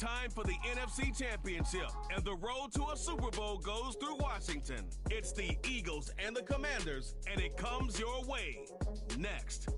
time for the NFC Championship, and the road to a Super Bowl goes through Washington. It's the Eagles and the Commanders, and it comes your way. Next.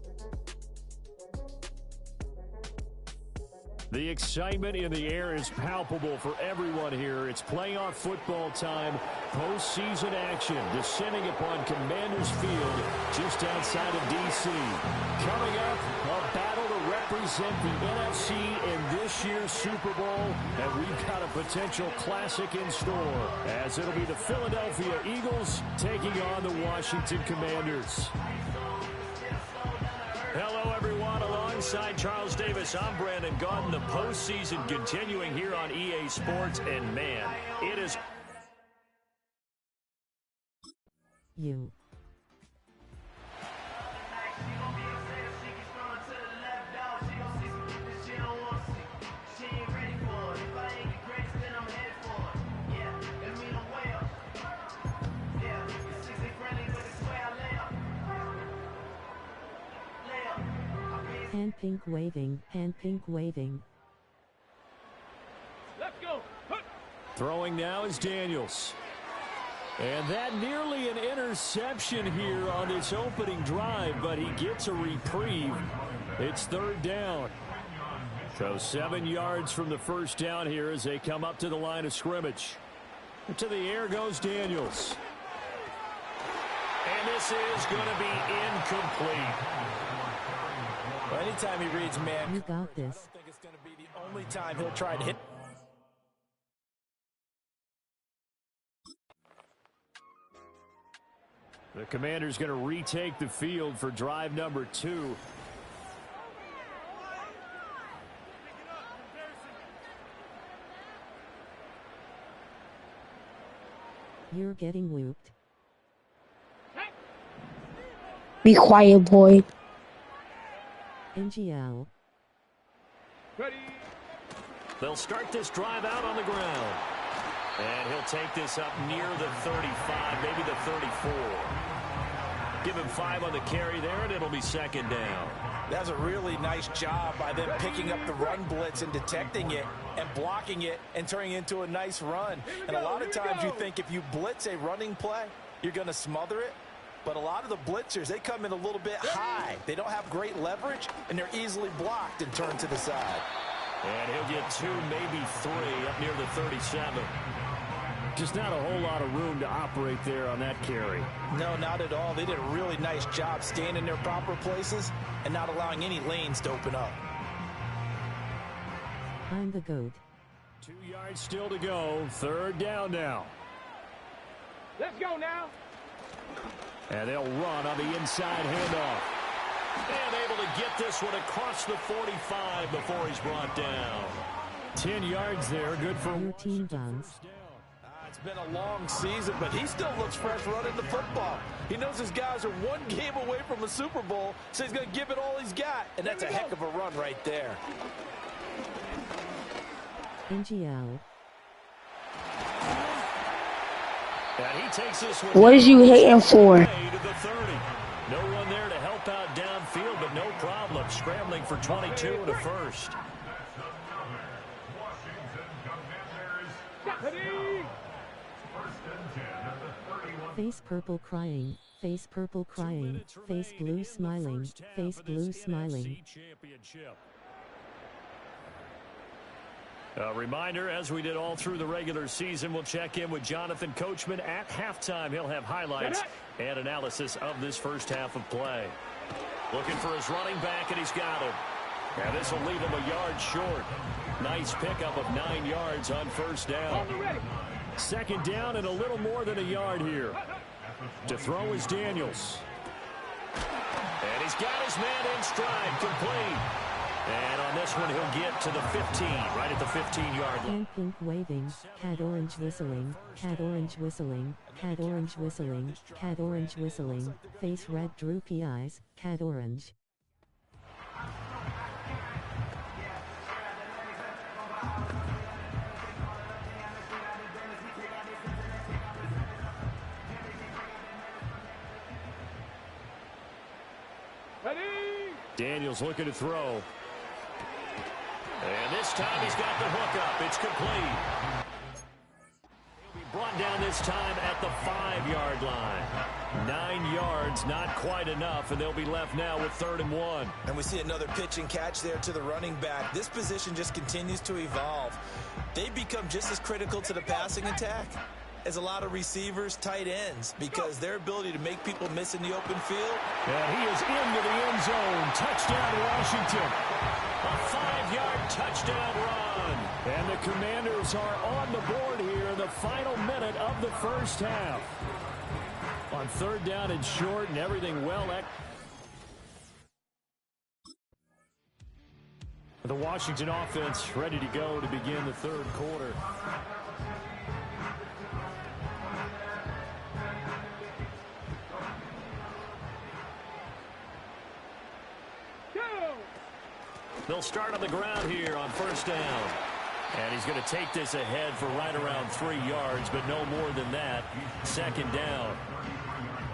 The excitement in the air is palpable for everyone here. It's playoff football time, postseason action descending upon Commanders Field just outside of D.C. Coming up, a battle to represent the NFC in this year's Super Bowl, and we've got a potential classic in store, as it'll be the Philadelphia Eagles taking on the Washington Commanders. Hello, everyone. Alongside Charles Davis, I'm Brandon Gaudin. The postseason continuing here on EA Sports, and man, it is... You. Hand pink waving, hand pink waving. Let's go. Throwing now is Daniels. And that nearly an interception here on this opening drive, but he gets a reprieve. It's third down. So 7 yards from the first down here as they come up to the line of scrimmage. To the air goes Daniels. And this is going to be incomplete. Well, anytime he reads man, you got this. I don't think it's going to be the only time he'll try to hit. The Commander's going to retake the field for drive number 2. You're getting whooped. Be quiet, boy. NGL. Ready. They'll start this drive out on the ground. And he'll take this up near the 35, maybe the 34. Give him 5 on the carry there, and it'll be second down. That's a really nice job by them picking up the run blitz and detecting it and blocking it and turning it into a nice run. And a lot of times you think if you blitz a running play, you're going to smother it. But a lot of the blitzers, they come in a little bit high. They don't have great leverage, and they're easily blocked and turned to the side. And he'll get 2, maybe 3 up near the 37. Just not a whole lot of room to operate there on that carry. No, not at all. They did a really nice job staying in their proper places and not allowing any lanes to open up. I'm the GOAT. 2 yards still to go. Third down now. Let's go now. And they'll run on the inside handoff. And able to get this one across the 45 before he's brought down. 10 yards there. Good for your team runs. It's been a long season, but he still looks fresh running the football. He knows his guys are one game away from a Super Bowl, so he's going to give it all he's got. And that's a heck of a run right there. NGL. And he takes this one. What is you hating for? To the 30. No one there to help out downfield, but no problem. Scrambling for 22 and a first. Face purple crying, face purple crying, face blue smiling, face blue smiling. A reminder, as we did all through the regular season, we'll check in with Jonathan Coachman at halftime. He'll have highlights and analysis of this first half of play. Looking for his running back, and he's got him. And this will leave him a yard short. Nice pickup of 9 yards on first down. Second down and a little more than a yard here. To throw is Daniels. And he's got his man in stride, complete. And on this one, he'll get to the 15, right at the 15-yard line. Hand pink waving, cat orange whistling, cat orange whistling, cat orange whistling, cat orange whistling, face red droopy eyes, cat orange. Ready. Daniels looking to throw. And this time he's got the hook up. It's complete. He'll be brought down this time at the 5-yard line. 9 yards, not quite enough, and they'll be left now with 3rd and 1. And we see another pitch and catch there to the running back. This position just continues to evolve. They become just as critical to the passing attack as a lot of receivers, tight ends, because their ability to make people miss in the open field. And he is into the end zone. Touchdown, Washington. A 5-yard touchdown run. And the Commanders are on the board here in the final minute of the first half. On 3rd down and short and everything well. The Washington offense ready to go to begin the 3rd quarter. They'll start on the ground here on 1st down. And he's going to take this ahead for right around 3 yards, but no more than that. 2nd down.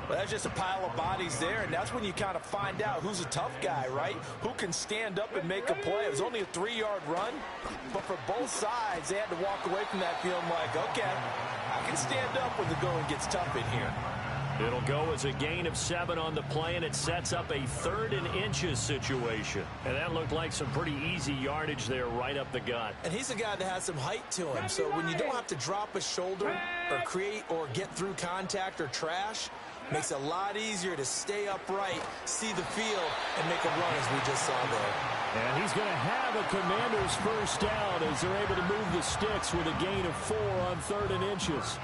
Well, that's just a pile of bodies there, and that's when you kind of find out who's a tough guy, right? Who can stand up and make a play. It was only a 3-yard run, but for both sides, they had to walk away from that feeling like, okay, I can stand up when the going gets tough in here. It'll go as a gain of 7 on the play, and it sets up a 3rd and inches situation. And that looked like some pretty easy yardage there right up the gut. And he's a guy that has some height to him, so when you don't have to drop a shoulder or create or get through contact or trash, makes it a lot easier to stay upright, see the field, and make a run as we just saw there. And he's going to have a Commander's 1st down as they're able to move the sticks with a gain of 4 on 3rd and inches.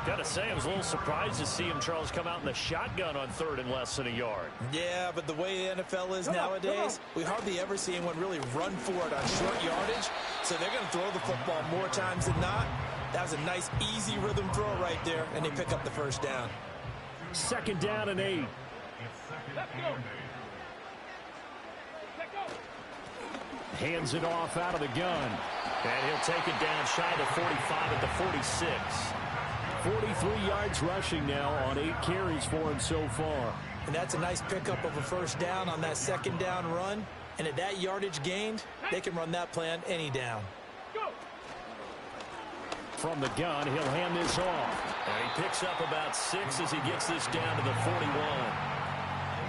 Got to say, I was a little surprised to see him, Charles, come out in the shotgun on 3rd and less than a yard. Yeah, but the way the NFL is nowadays, we hardly ever see anyone really run for it on short yardage, so they're going to throw the football more times than not. That was a nice, easy rhythm throw right there, and they pick up the 1st down. 2nd down and 8. Let's go. Let's go. Hands it off out of the gun. And he'll take it down shy of the 45 at the 46. 43 yards rushing now on 8 carries for him so far. And that's a nice pickup of a 1st down on that 2nd down run. And at that yardage gained, they can run that play on any down. From the gun, he'll hand this off. And he picks up about 6 as he gets this down to the 41.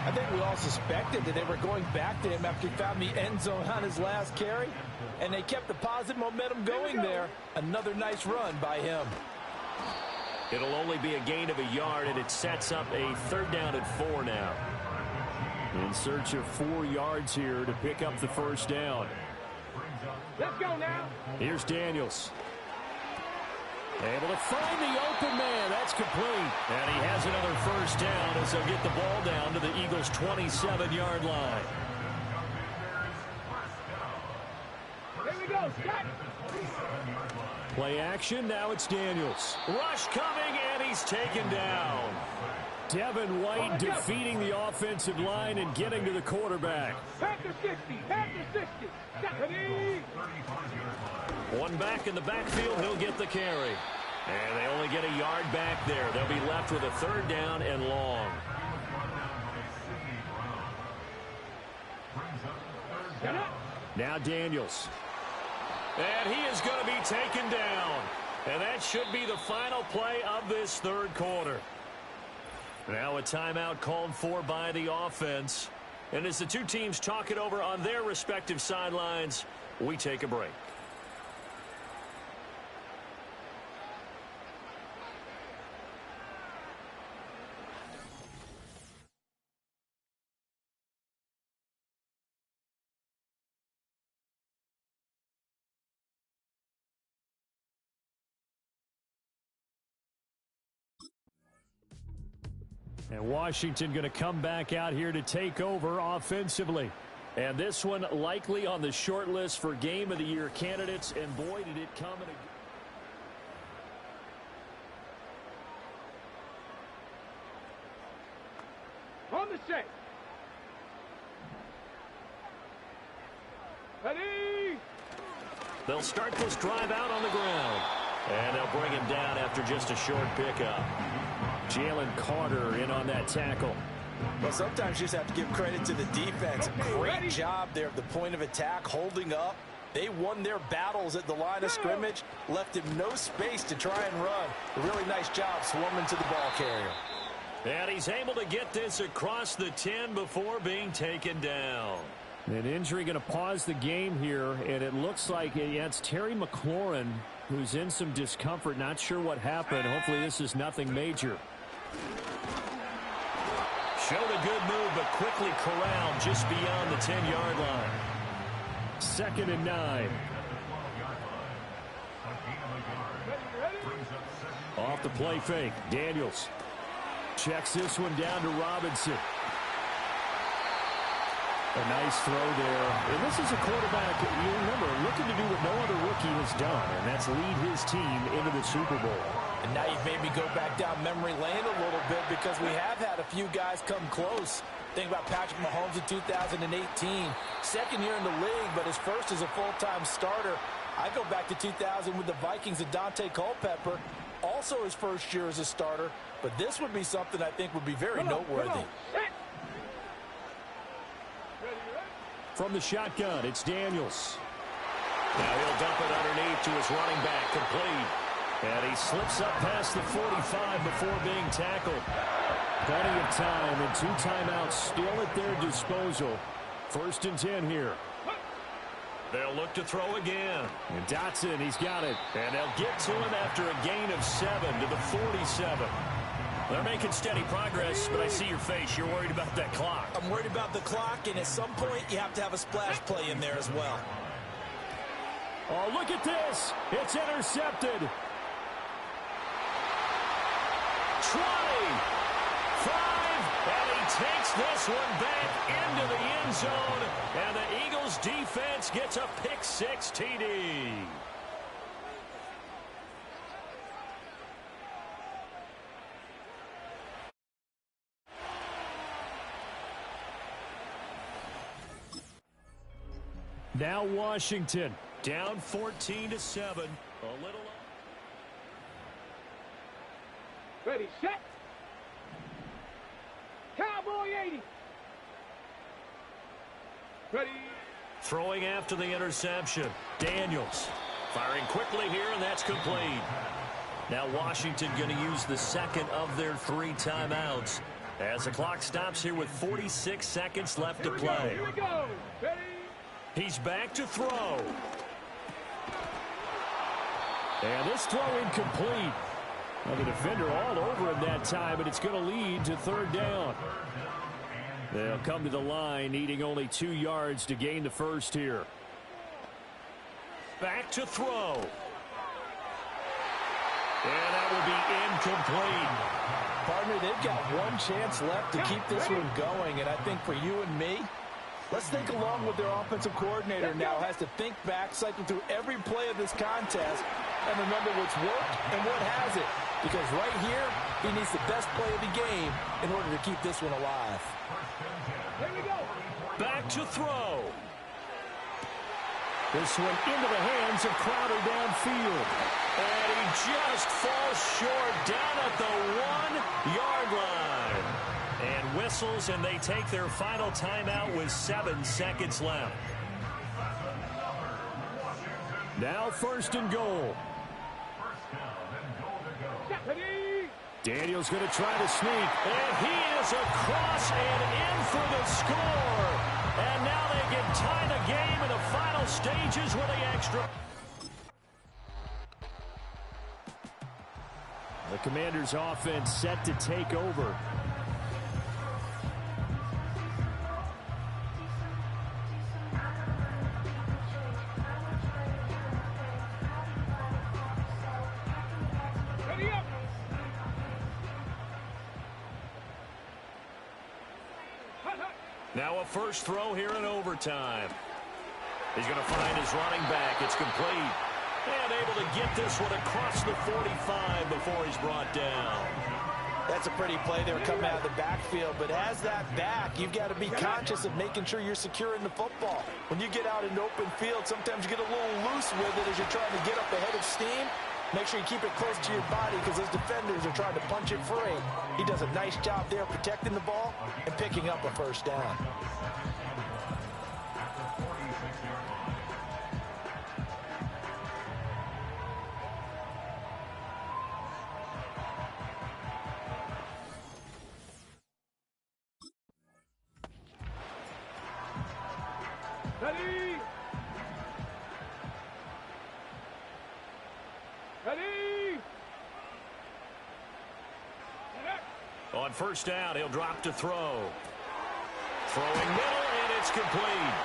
I think we all suspected that they were going back to him after he found the end zone on his last carry. And they kept the positive momentum going there. Another nice run by him. It'll only be a gain of a yard, and it sets up a 3rd down and 4 now. In search of 4 yards here to pick up the 1st down. Let's go now. Here's Daniels. Able to find the open man. That's complete. And he has another 1st down as they'll get the ball down to the Eagles' 27-yard line. Here we go. Stop. Play action. Now it's Daniels. Rush coming, and he's taken down. Devin White defeating the offensive line and getting to the quarterback. Back to 60. Back to 60. Stephanie. One back in the backfield. He'll get the carry. And they only get a yard back there. They'll be left with a 3rd down and long. Now Daniels. And he is going to be taken down. And that should be the final play of this 3rd quarter. Now a timeout called for by the offense. And as the two teams talk it over on their respective sidelines, we take a break. And Washington going to come back out here to take over offensively. And this one likely on the short list for Game of the Year candidates. And boy, did it come in a... On the shake. Ready. They'll start this drive out on the ground. And they'll bring him down after just a short pickup. Jalen Carter in on that tackle. Well, sometimes you just have to give credit to the defense. Great job there at the point of attack, holding up, They won their battles at the line of scrimmage, left him no space to try and run. A really nice job swarming to the ball carrier. And he's able to get this across the 10 before being taken down. An injury going to pause the game here, and it looks like it's Terry McLaurin who's in some discomfort. Not sure what happened. Hopefully this is nothing major. Showed a good move, but quickly corralled just beyond the 10-yard line. 2nd and 9. Off the play fake. Daniels checks this one down to Robinson. A nice throw there. And this is a quarterback, you remember, looking to do what no other rookie has done, and that's lead his team into the Super Bowl. And now you've made me go back down memory lane a little bit because we have had a few guys come close. Think about Patrick Mahomes in 2018. Second year in the league, but his first as a full-time starter. I go back to 2000 with the Vikings and Dante Culpepper. Also his first year as a starter. But this would be something I think would be very noteworthy. From the shotgun, it's Daniels. Now he'll dump it underneath to his running back, complete. And he slips up past the 45 before being tackled. Plenty of time and 2 timeouts still at their disposal. 1st and 10 here. They'll look to throw again. And Dotson, he's got it. And they'll get to him after a gain of 7 to the 47. They're making steady progress, but I see your face. You're worried about that clock. I'm worried about the clock, and at some point, you have to have a splash play in there as well. Oh, look at this. It's intercepted. 20. 5. And he takes this one back into the end zone. And the Eagles defense gets a pick-6 TD. Now Washington down 14-7. A little. Ready, set. Cowboy 80. Ready. Throwing after the interception. Daniels firing quickly here, and that's complete. Now Washington going to use the second of their 3 timeouts as the clock stops here with 46 seconds left to play. Here we go. Ready. He's back to throw. And this throw incomplete. Well, the defender all over him that time, but it's going to lead to 3rd down. They'll come to the line, needing only 2 yards to gain the first here. Back to throw. And that will be incomplete. Partner, they've got 1 chance left to keep this one going, and I think for you and me, let's think along with their offensive coordinator now has to think back, cycle through every play of this contest, and remember what's worked and what hasn't. Because right here, he needs the best play of the game in order to keep this one alive. Here we go. Back to throw. This one into the hands of Crowder downfield. And he just falls short down at the 1-yard line. And whistles, and they take their final timeout with 7 seconds left. Now 1st and goal. Ready. Daniels going to try to sneak. And he is across and in for the score. And now they can tie the game in the final stages with the extra. The Commanders' offense set to take over. Ready up. Now a first throw here in overtime. He's going to find his running back. It's complete. And able to get this one across the 45 before he's brought down. That's a pretty play there coming out of the backfield, but as that back, you've got to be conscious of making sure you're securing the football. When you get out in open field, sometimes you get a little loose with it as you're trying to get up ahead of steam. Make sure you keep it close to your body because those defenders are trying to punch it free. He does a nice job there protecting the ball and picking up a first down. Ready. Ready. On first down, he'll drop to throw. Throwing middle, and it's complete.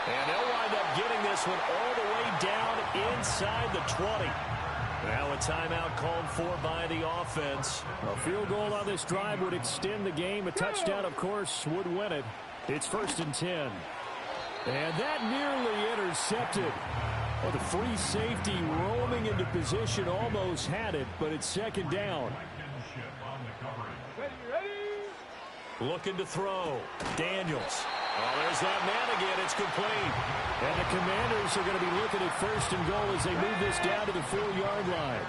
And they'll wind up getting this one all the way down inside the 20. Now a timeout called for by the offense. A field goal on this drive would extend the game. A touchdown, of course, would win it. It's 1st and 10. And that nearly intercepted. Well, the free safety roaming into position almost had it, but it's 2nd down. Looking to throw. Daniels. Oh, there's that man again. It's complete. And the Commanders are going to be looking at 1st and goal as they move this down to the 4-yard line.